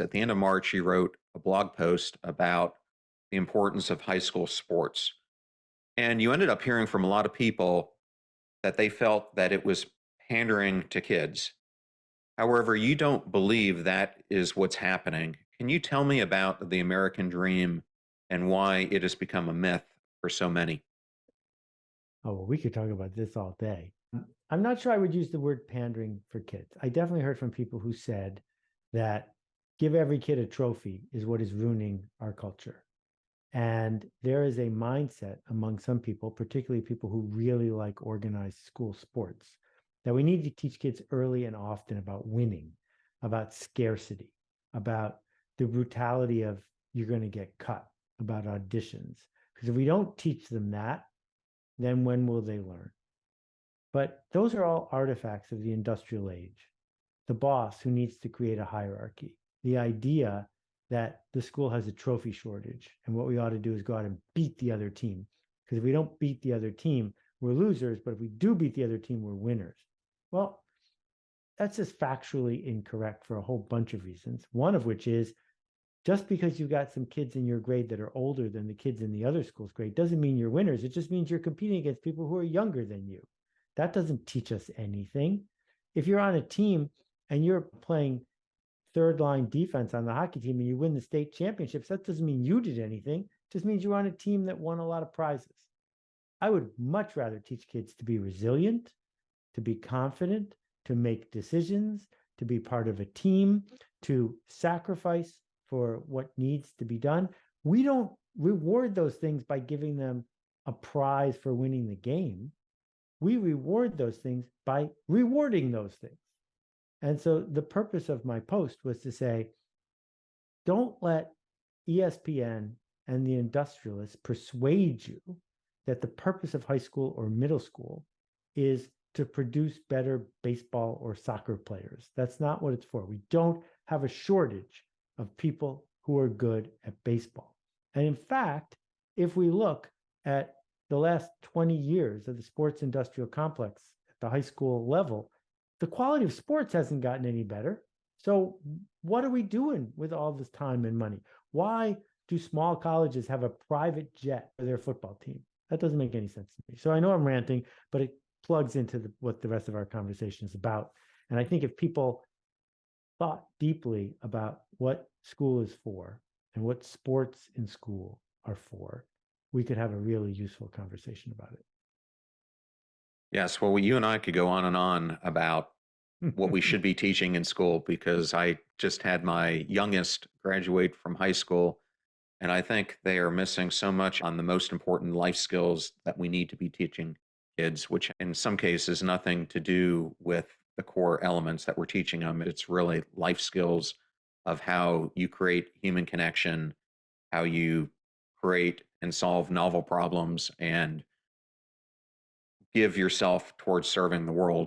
At the end of March, you wrote a blog post about the importance of high school sports. And you ended up hearing from a lot of people that they felt that it was pandering to kids. However, you don't believe that is what's happening. Can you tell me about the American dream and why it has become a myth for so many? Oh, well, we could talk about this all day. I'm not sure I would use the word pandering for kids. I definitely heard from people who said that give every kid a trophy is what is ruining our culture. And there is a mindset among some people, particularly people who really like organized school sports, that we need to teach kids early and often about winning, about scarcity, about the brutality of you're going to get cut, about auditions. Because if we don't teach them that, then when will they learn? But those are all artifacts of the industrial age. The boss who needs to create a hierarchy, the idea that the school has a trophy shortage and what we ought to do is go out and beat the other team. Because if we don't beat the other team, we're losers. But if we do beat the other team, we're winners. Well, that's just factually incorrect for a whole bunch of reasons. One of which is just because you've got some kids in your grade that are older than the kids in the other school's grade doesn't mean you're winners. It just means you're competing against people who are younger than you. That doesn't teach us anything. If you're on a team and you're playing third line defense on the hockey team and you win the state championships, that doesn't mean you did anything. It just means you're on a team that won a lot of prizes. I would much rather teach kids to be resilient, to be confident, to make decisions, to be part of a team, to sacrifice for what needs to be done. We don't reward those things by giving them a prize for winning the game. We reward those things by rewarding those things. And so the purpose of my post was to say, don't let ESPN and the industrialists persuade you that the purpose of high school or middle school is to produce better baseball or soccer players. That's not what it's for. We don't have a shortage of people who are good at baseball. And in fact, if we look at the last 20 years of the sports industrial complex at the high school level, the quality of sports hasn't gotten any better. So what are we doing with all this time and money? Why do small colleges have a private jet for their football team? That doesn't make any sense to me. So I know I'm ranting, but it plugs into what the rest of our conversation is about. And I think if people thought deeply about what school is for and what sports in school are for, we could have a really useful conversation about Yes, well, you and I could go on and on about what we it. should be teaching in school because I just had my youngest graduate from high school, and I think they are missing so much on the most important life skills that we need to be teaching kids, which in some cases nothing to do with the core elements that we're teaching them. It's really life skills of how you create human connection, how you create and solve novel problems, and give yourself towards serving the world